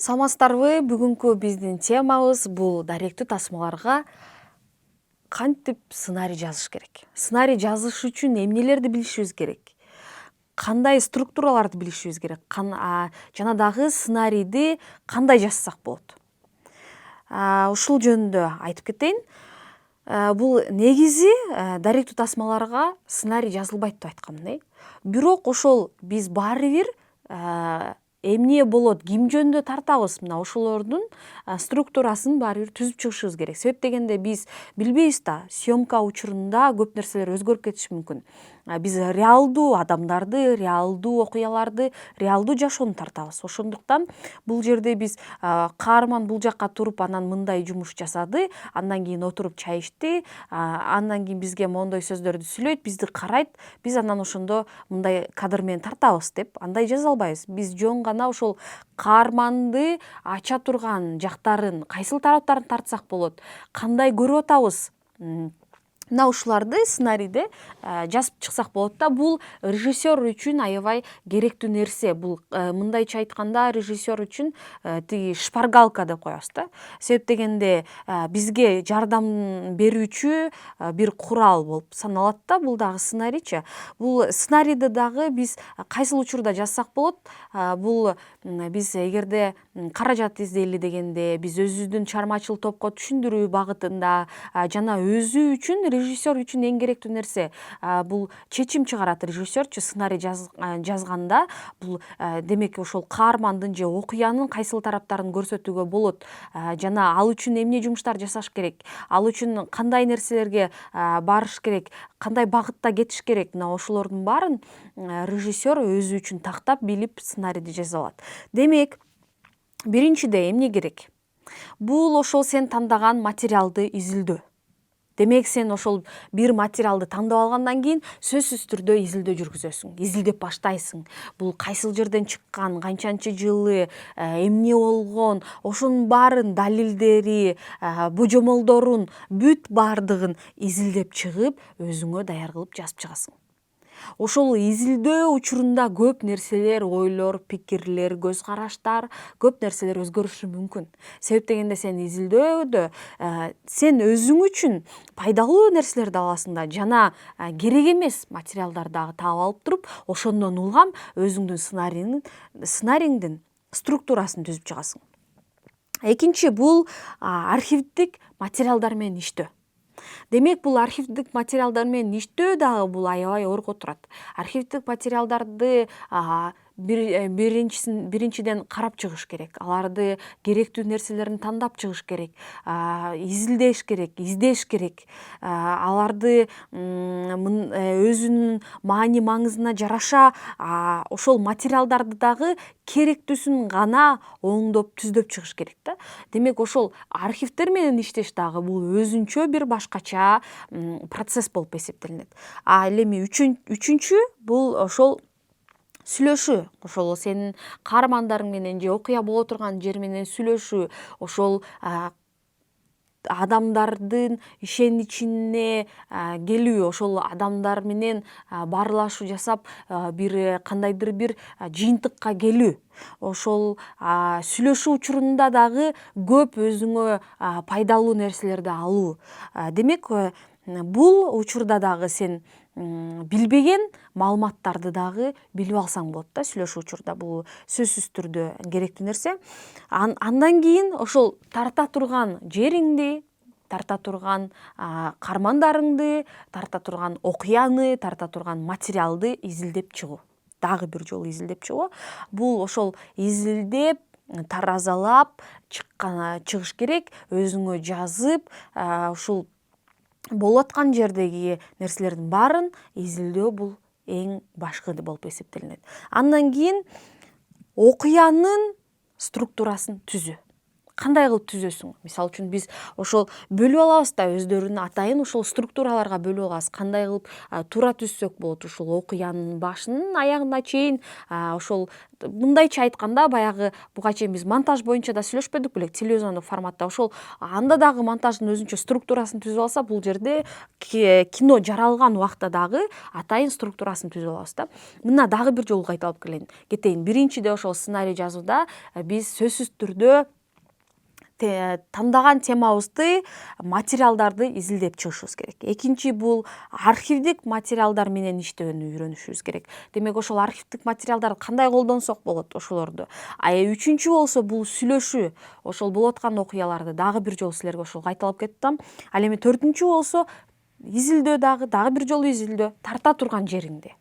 Саламатсыздарбы? Бүгүнкү биздин темабыз бул даректүү тасмаларга кантип сценарий жазыш керек. Сценарий жазыш үчүн эмнелерди билишибиз керек? Кандай структураларды билишибиз керек? Жана дагы сценарийди кандай жазсак болот? Ушул жөнүндө айтып кетейин. Бул негизи даректүү тасмаларга сценарий жазылбайт деп айткам. Бирок ошол биз баары бир эмне болот, ким жөнүндө тартабыз, мына ошолордун структурасын баары бир түзүп чыгышыбыз керек. Себеп дегенде биз билбейбиз да, съемка учурунда көп нерселер өзгөрүп кетиши мүмкүн. Биз реалдуу адамдарды, реалдуу окуяларды, реалдуу жашоону тартабыз. Ошондуктан бул жерде биз каарман бул жакка туруп анан мындай жумуш жасады, андан кийин отуруп чай ичти, андан кийин бизге мондой сөздөрдү сүйлөйт, бизди карайт, биз анан ошондо мындай кадр менен тартабыз деп андай жаза албайбыз. Биз жөн гана ошол каарманды ача турган жактарын, кайсыл тараптарын тартсак болот, кандай көрүп атабыз, мына ушуларды сценарийде жазып чыксак болот да. Бул режиссер үчүн аябай керектүү нерсе. Бул мындайча айтканда режиссер үчүн тиги шпаргалка деп коебуз да. Себеп дегенде бизге жардам берүүчү бир курал болуп саналат да. Бул дагы сценарийчи. Бул сценарийди дагы биз кайсыл учурда жазсак болот? Бул биз эгерде каражат издейли дегенде, биз өзүбүздүн чыгармачыл топко түшүндүрүү багытында жана өзү үчүн, режиссер үчүн эң керектүү нерсе бул чечим чыгарат режиссерчу сценарий жазганда. Бул демек ошол каармандын же окуянын кайсыл тараптарын көрсөтүүгө болот, жана ал үчүн эмне жумуштар жасаш керек, ал үчүн кандай нерселерге барыш керек, кандай багытта кетиш керек. Мына ошолордун баарын режиссер өзү үчүн тактап билип сценарийди жаза алат. Демек, биринчиде эмне керек? Бул ошол сен тандаган материалды изилдөө. Демек, сен ошол бир материалды тандап алгандан кийин сөзсүз түрдө изилдөө жүргүзөсүң, изилдеп баштайсың. Бул кайсыл жерден чыккан, канчанчы жылы, эмне болгон, ошонун баарын далилдери, божомолдорун, бүт баардыгын изилдеп чыгып, өзүңө даяр кылып жазып чыгасың. Ошол изилдөө учурунда көп нерселер, ойлор, пикирлер, көз караштар, көп нерселер өзгөрүшү мүмкүн. Себеп дегенде сен изилдөөдө сен өзүң үчүн пайдалуу нерселерди аласың да, жана керек эмес материалдарды дагы таап алып туруп, ошондон улгам өзүңдүн сценариңдин структурасын түзүп чыгасың. Экинчи, бул архивдик материалдар менен иштөө. Демек, бул архивдик материалдар менен иштөө дагы бул аябай орго турат. Архивдик материалдарды биринчиден карап чыгыш керек. Аларды керектүү нерселерин тандап чыгыш керек, изилдеш керек, издеш керек. Аларды өзүнүн маани маңызына жараша ошол материалдарды дагы керектүүсүн гана оңдоп, түздөп чыгыш керек да. Демек, ошол архивдер менен иштеш дагы бул өзүнчө бир башкача процесс болуп эсептелинет. Ал эми үчүнчү бул ошол сүйлөшүү. Ошол сенин каармандарың менен же окуя боло турган жер менен сүйлөшүү, ошол адамдардын ишеничине келүү, ошол адамдар менен баарлашуу жасап, бир кандайдыр бир жыйынтыкка келүү. Ошол сүйлөшүү учурунда дагы көп өзүңө пайдалуу нерселерди алуу. Демек, бул учурда дагы сен билбеген маалыматтарды дагы билип алсаң болот да сүйлөшүү учурда. Бул сөзсүз түрдө керектүү нерсе. Андан кийин ошол тарта турган жериңди, тарта турган каармандарыңды, тарта турган окуяны, тарта турган материалды изилдеп чыгуу. Дагы бир жолу изилдеп чыгуу. Бул ошол изилдеп, таразалап чыгыш керек, өзүңө жазып, ушул болуп аткан жердеги нерселердин баарын изилдөө бул эң башкы болуп эсептелинет. Андан кийин окуянын структурасын түзүү. кандай кылып түзөсүң? Мисалы үчүн биз ошол бөлүп алабыз да, өздөрүн атайын ошол структураларга бөлүп алабыз. Кандай кылып туура түзсөк болот ушул окуянын башынан аягына чейин. Ошол мындайча айтканда, баягы буга чейин биз монтаж боюнча да сүйлөшпөдүк белек, телевизиондук форматта. Ошол анда дагы монтаждын өзүнчө структурасын түзүп алса, бул жерде кино жаралган убакта дагы атайын структурасын түзүп алабыз да. Мына дагы бир жолу кайталап кетейин. Биринчиде ошол сценарий жазууда биз сөзсүз түрдө тандаган темабызды, материалдарды изилдеп чыгышыбыз керек. Экинчи бул архивдик материалдар менен иштөөнү үйрөнүшүбүз керек. Демек ошол архивдик материалдарды кандай колдонсок болот ошолорду. Үчүнчү болсо бул сүйлөшүү. Ошол болуп аткан окуяларды дагы бир жолу силерге ошол кайталап кеттим. Ал эми төртүнчү болсо изилдөө, дагы бир жолу изилдөө, тарта турган жериңди.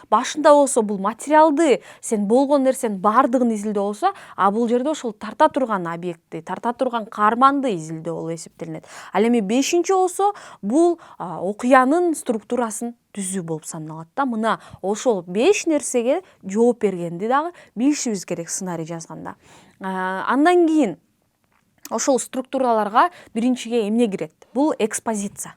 Башында болсо бул материалды, сен болгон нерсенин баардыгын изилдөө болсо, бул жерде ошол тарта турган объектти, тарта турган каарманды изилдөө болуп эсептелинет. Ал эми бешинчи болсо бул окуянын структурасын түзүү болуп саналат да. Мына ошол 5 нерсеге жооп бергенди дагы билишибиз керек сценарий жазганда. Андан кийин ошол структураларга биринчиге эмне кирет? Бул экспозиция.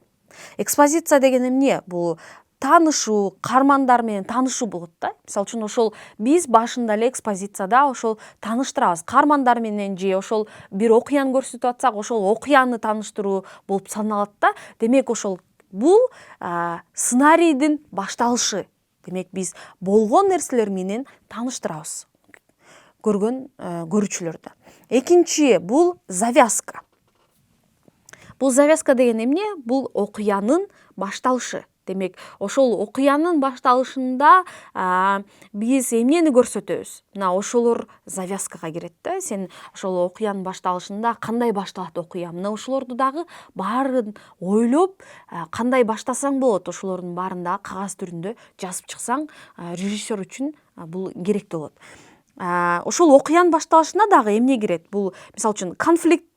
Экспозиция деген эмне? Бул таанышуу, каармандар менен таанышуу болот да. Мисалы үчүн ошол биз башында эле экспозицияда ошол тааныштырабыз каармандар менен, же ошол бир окуяны көрсөтүп атсак, ошол окуяны тааныштыруу болуп саналат да. Демек ошол бул сценарийдин башталышы. Демек биз болгон нерселер менен тааныштырабыз көргөн көрүүчүлөрдү. Экинчи бул завязка. Бул завязка деген эмне? Бул окуянын башталышы. Демек, ошол окуянын башталышында биз эмнени көрсөтөбүз? Мына ошолор завязкага кирет да. Сен ошол окуянын башталышында кандай башталат окуя? Мына ошолорду дагы баарын ойлоп, кандай баштасаң болот, ошолордун баарын дагы кагаз түрүндө жазып чыксаң, режиссер үчүн бул керектүү болот. Ошол окуянын башталышына дагы эмне кирет? Бул мисалы үчүн конфликт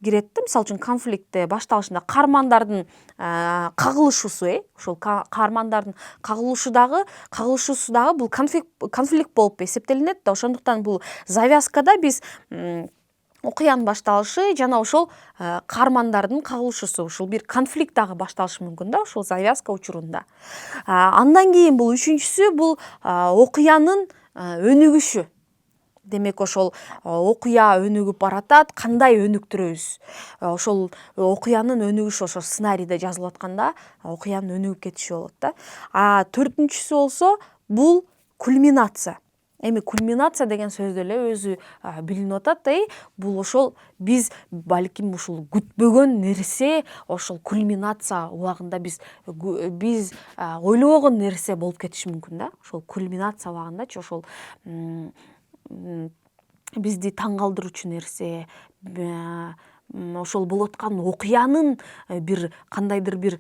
кирет да. Мисалы үчүн конфликтте башталышында каармандардын кагылышуусу, ошол каармандардын кагылышуусу дагы бул конфликт болуп эсептелинет да. Ошондуктан бул завязкада биз окуянын башталышы жана ошол каармандардын кагылышуусу, ушул бир конфликт дагы башталышы мүмкүн да, ошол завязка учурунда. Андан кийин бул үчүнчүсү бул окуянын өнүгүшү. Демек, ошол окуя өнүгүп баратат, кандай өнүктүрөбүз? Ошол окуянын өнүгүшү ошол сценарийде жазылып атканда окуянын өнүгүп кетиши болот да. Төртүнчүсү болсо бул кульминация. Эми кульминация деген сөздү эле өзү билинип атат. Бул ошол биз балким ушул күтпөгөн нерсе, ошол кульминация убагында биз ойлобогон нерсе болуп кетиши мүмкүн да. Ошол кульминация убагындачы ошол бизди таң калтыруучу нерсе, ошол болуп аткан окуянын бир кандайдыр бир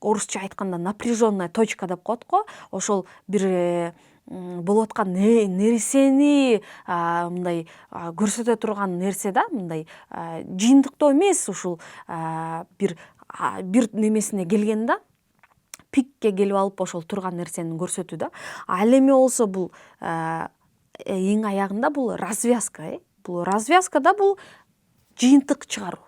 орусча айтканда напряженная точка деп коет го. Ошол бир болуп аткан нерсени мындай көрсөтө турган нерсе да, мындай жыйынтыктоо эмес, ушул бир немесине келген да, пикке келип алып ошол турган нерсени көрсөтүү да. Ал эми болсо бул эң аягында бул развязка. Бул развязкада бул жыйынтык чыгаруу.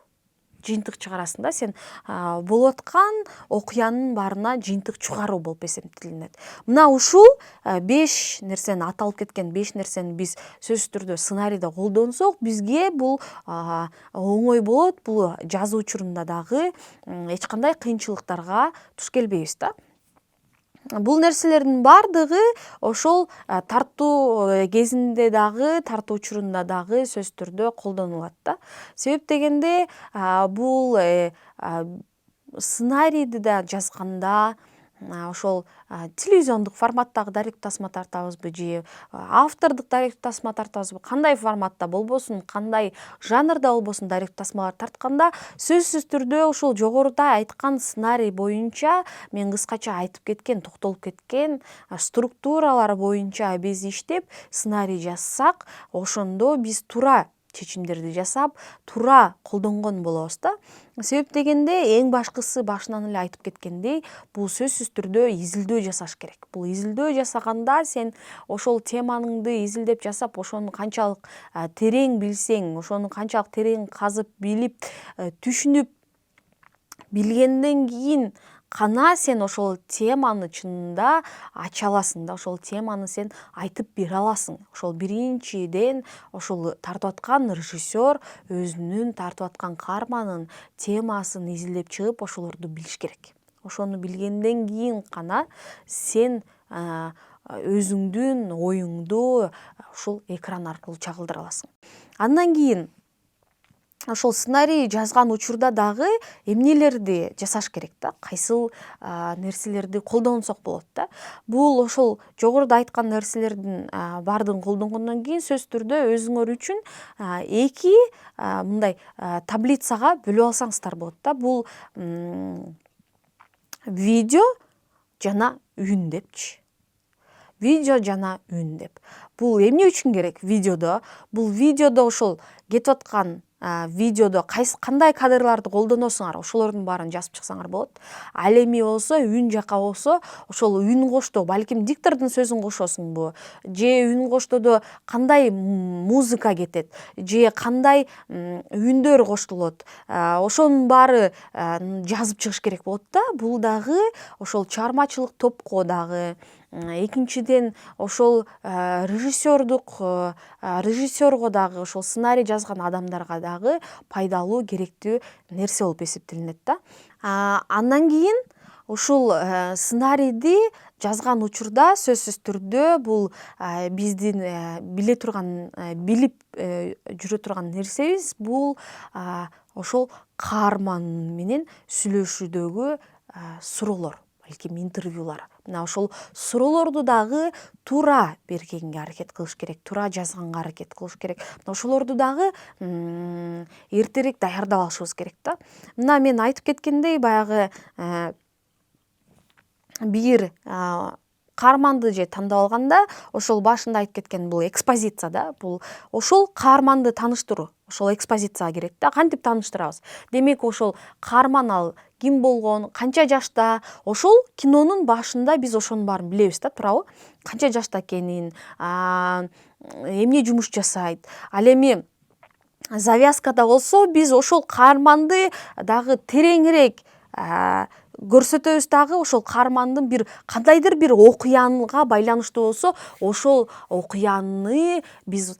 Жыйынтык чыгарасың да, сен болуп аткан окуянын баарына жыйынтык чыгаруу болуп эсептелинет. Мына ушул 5 нерсени, аталып кеткен 5 нерсени биз сөзсүз түрдө сценарийде колдонсок, бизге бул оңой болот. Бул жазуу учурунда дагы эч кандай кыйынчылыктарга туш келбейбиз да. Бул нерселердин баардыгы ошол тартуу кезинде дагы, тартуу учурунда дагы сөзсүз түрдө колдонулат да. Себеп дегенде бул сценарийди да жазганда ошол телевизиондук форматтагы даректүү тасма тартабызбы, же автордук даректүү тасма тартабызбы, кандай форматта болбосун, кандай жанрда болбосун даректүү тасмалар тартканда, сөзсүз түрдө ошол жогоруда айткан сценарий боюнча, мен кыскача айтып кеткен, токтолуп кеткен структуралар боюнча биз иштеп сценарий жазсак, ошондо биз туура чечимдерди жасап туура колдонгон болобуз да. Себеп дегенде эң башкысы башынан эле айтып кеткендей, бул сөзсүз түрдө изилдөө жасаш керек. Бул изилдөө жасаганда сен ошол темаңды изилдеп жасап, ошону канчалык терең билсең, ошону канчалык терең казып билип, түшүнүп билгенден кийин гана сен ошол теманы чынында ача аласың да, ошол теманы сен айтып бере аласың. Ошол биринчиден ошол тартып аткан режиссер өзүнүн тартып аткан каарманын темасын изилдеп чыгып, ошолорду билиш керек. Ошону билгенден кийин гана сен өзүңдүн оюңду ушул экран аркылуу чагылдыра аласың. Андан кийин ошол сценарий жазган учурда дагы эмнелерди жасаш керек да, кайсыл нерселерди колдонсок болот да. Бул ошол жогоруда айткан нерселердин баардыгын колдонгондон кийин сөзсүз түрдө өзүңөр үчүн эки мындай таблицага бөлүп алсаңыздар болот да. Бул видео жана үн депчи. Видео жана үн деп. Бул эмне үчүн керек видеодо? Бул видеодо ошол кетип аткан видеодо кандай кадрларды колдоносуңар, ошолордун баарын жазып чыксаңар болот. Ал эми болсо үн жака болсо, ошол үн коштоо, балким диктордун сөзүн кошосуңбу, же үн коштоодо кандай музыка кетет, же кандай үндөр коштолот, ошонун баары жазып чыгыш керек болот да. Бул дагы ошол чыгармачылык топко дагы, экинчиден ошол режиссерго дагы, ошол сценарий жазган адамдарга дагы пайдалуу, керектүү нерсе болуп эсептелинет да. Андан кийин ушул сценарийди жазган учурда сөзсүз түрдө бул биздин билип жүрө турган нерсебиз, бул ошол каарман менен сүйлөшүүдөгү суроолор, балким интервьюлар. Мына ошол суроолорду дагы туура бергенге аракет кылыш керек, туура жазганга аракет кылыш керек. Ошолорду дагы эртерээк даярдап алышыбыз керек да. Мына мен айтып кеткендей, баягы бир каарманды же тандап алганда, ошол башында айтып кеткен бул экспозиция да. Бул ошол каарманды тааныштыруу, ошол экспозицияга кирет да. Кантип тааныштырабыз? Демек ошол каарман ал ким болгон, канча жашта, ошол кинонун башында биз ошонун баарын билебиз да, туурабы? Канча жашта экенин, эмне жумуш жасайт. Ал эми завязкада болсо биз ошол каарманды дагы тереңирээк көрсөтөбүз дагы, ошол каармандын бир кандайдыр бир окуянга байланыштуу болсо, ошол окуяны биз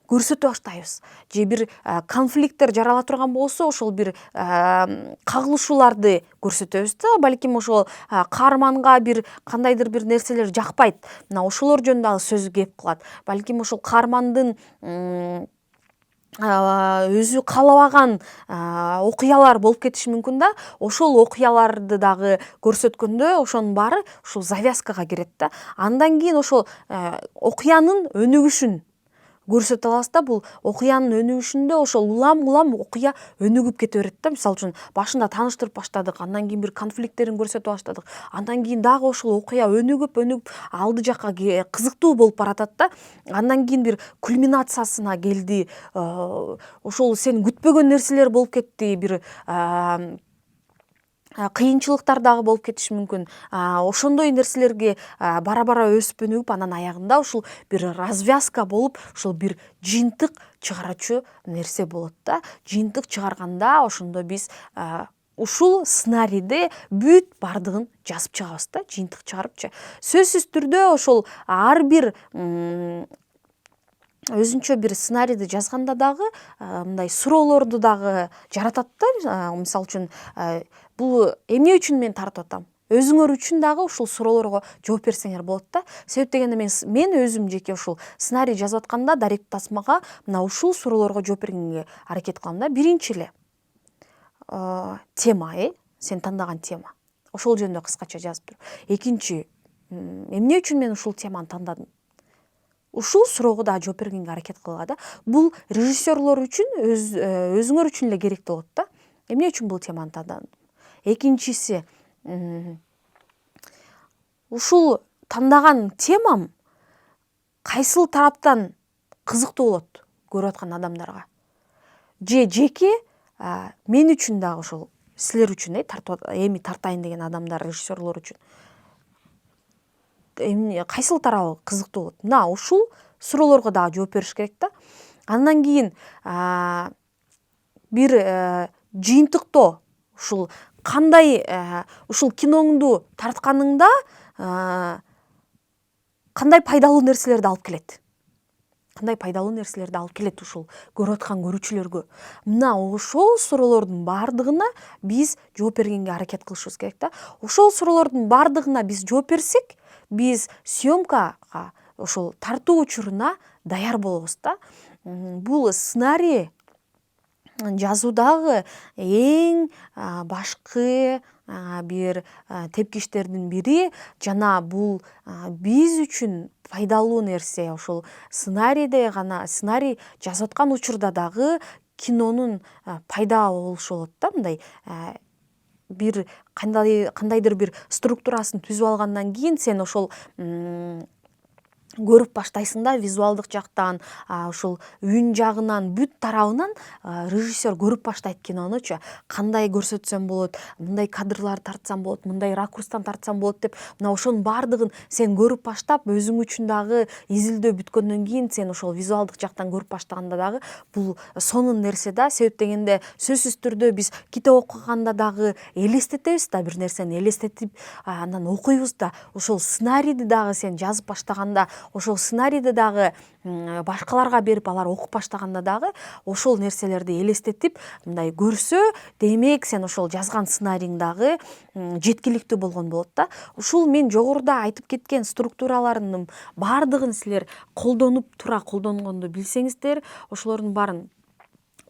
көрсөтө баштайбыз. Же бир конфликттер жарала турган болсо, ошол бир кагылышууларды көрсөтөбүз да. Балким ошол каарманга бир кандайдыр бир нерселер жакпайт. Мына ошолор жөнүндө дагы сөз кеп калат. Балким ошол каармандын өзү каалабаган окуялар болуп кетиши мүмкүн да. Ошол окуяларды дагы көрсөткөндө ошонун баары ушул завязкага кирет да. Андан кийин ошол окуянын өнүгүшүн көрсөтө алабыз да. Бул окуянын өнүгүшүндө ошол улам окуя өнүгүп кете берет да. Мисалы үчүн башында тааныштырып баштадык, андан кийин бир конфликттерин көрсөтүп баштадык, андан кийин дагы ошол окуя өнүгүп алды жакка кызыктуу болуп баратат да. Андан кийин бир кульминациясына келди, ошол сен күтпөгөн нерселер болуп кетти, бир кыйынчылыктар дагы болуп кетиши мүмкүн. Ошондой нерселерге бара өсүп өнүгүп, анан аягында ушул бир развязка болуп, ушул бир жыйынтык чыгаруучу нерсе болот да. Жыйынтык чыгарганда ошондо биз ушул сценарийде бүт баардыгын жазып чыгабыз да, жыйынтык чыгарыпчы. Сөзсүз түрдө ошол ар бир өзүнчө бир сценарийди жазганда дагы мындай суроолорду дагы жаратат да. Мисалы үчүн бул эмне үчүн мен тартып атам? Өзүңөр үчүн дагы ушул суроолорго жооп берсеңер болот да. Себеп дегенде мен өзүм жеке ушул сценарий жазып атканда даректүү тасмага мына ушул суроолорго жооп бергенге аракет кылам да. Биринчи эле тема, сен тандаган тема. Ошол жөнүндө кыскача жазып бер. Экинчи, эмне үчүн мен ушул теманы тандадым? Ушул суроого да жооп бергенге аракет кылгыла да. Бул режиссерлор үчүн, өзүңөр үчүн эле керектүү болот да. Эмне үчүн бул теманы тандадым? Экинчиси, ушул тандаган темам кайсыл тараптан кызыктуу болот көрүп аткан адамдарга? же жеке мен үчүн дагы ошол силер үчүн эми тартайын деген адамдар, режиссерлор үчүн кайсыл тарабы кызыктуу болот? Мына ушул суроолорго дагы жооп бериш керек да. Андан кийин бир жыйынтыктоо ушул кандай ушул киноңду тартканыңда кандай пайдалуу нерселерди алып келет? Кандай пайдалуу нерселерди алып келет ушул көрүп аткан көрүүчүлөргө? Мына ошол суроолордун баардыгына биз жооп бергенге аракет кылышыбыз керек да. Ошол суроолордун баардыгына биз жооп берсек, биз съемкага, ошол тартуу учуруна даяр болобуз да. Бул сценарий жазуудагы эң башкы бир тепкичтердин бири, жана бул биз үчүн пайдалуу нерсе. Ошол сценарийде гана, сценарий жазып аткан учурда дагы кинонун пайда болушу болот да. Мындай бир кандайдыр бир структурасын түзүп алгандан кийин сен ошол көрүп баштайсың да, визуалдык жактан, ушул үн жагынан, бүт тарабынан режиссер көрүп баштайт кинонучу. Кандай көрсөтсөм болот, мындай кадрлар тартсам болот, мындай ракурстан тартсам болот деп, мына ошонун баардыгын сен көрүп баштап, өзүң үчүн дагы изилдөө бүткөндөн кийин сен ошол визуалдык жактан көрүп баштаганда дагы бул сонун нерсе да. Себеп дегенде сөзсүз түрдө биз китеп окуганда дагы элестетебиз да, бир нерсени элестетип анан окуйбуз да. Ошол сценарийди дагы сен жазып баштаганда, ошол сценарийди дагы башкаларга берип, алар окуп баштаганда дагы ошол нерселерди элестетип мындай көрсө, демек сен ошол жазган сценарийиң дагы жеткиликтүү болгон болот да. Ушул мен жогоруда айтып кеткен структуралардын баардыгын силер туура колдонгонду билсеңиздер, ошолордун баарын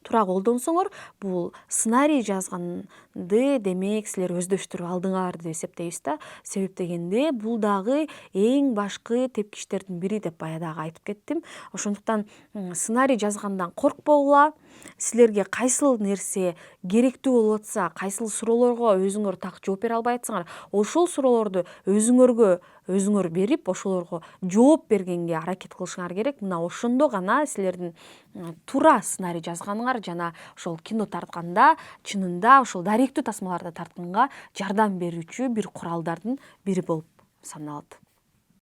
туура колдонсоңор, бул сценарий жазганды демек силер өздөштүрүп алдыңар деп эсептейбиз да. Себеп дегенде бул дагы эң башкы тепкичтердин бири деп баягы айтып кеттим. Ошондуктан сценарий жазгандан коркпогула. Силерге кайсыл нерсе керектүү болуп атса, кайсыл суроолорго өзүңөр так жооп бере албай атсаңар, ошол суроолорду өзүңөр берип, ошолорго жооп бергенге аракет кылышыңар керек. Мына ошондо гана силердин туура сценарий жазганыңар жана ошол кино тартканда чынында ошол даректүү тасмаларды тартканга жардам берүүчү бир куралдардын бири болуп саналат.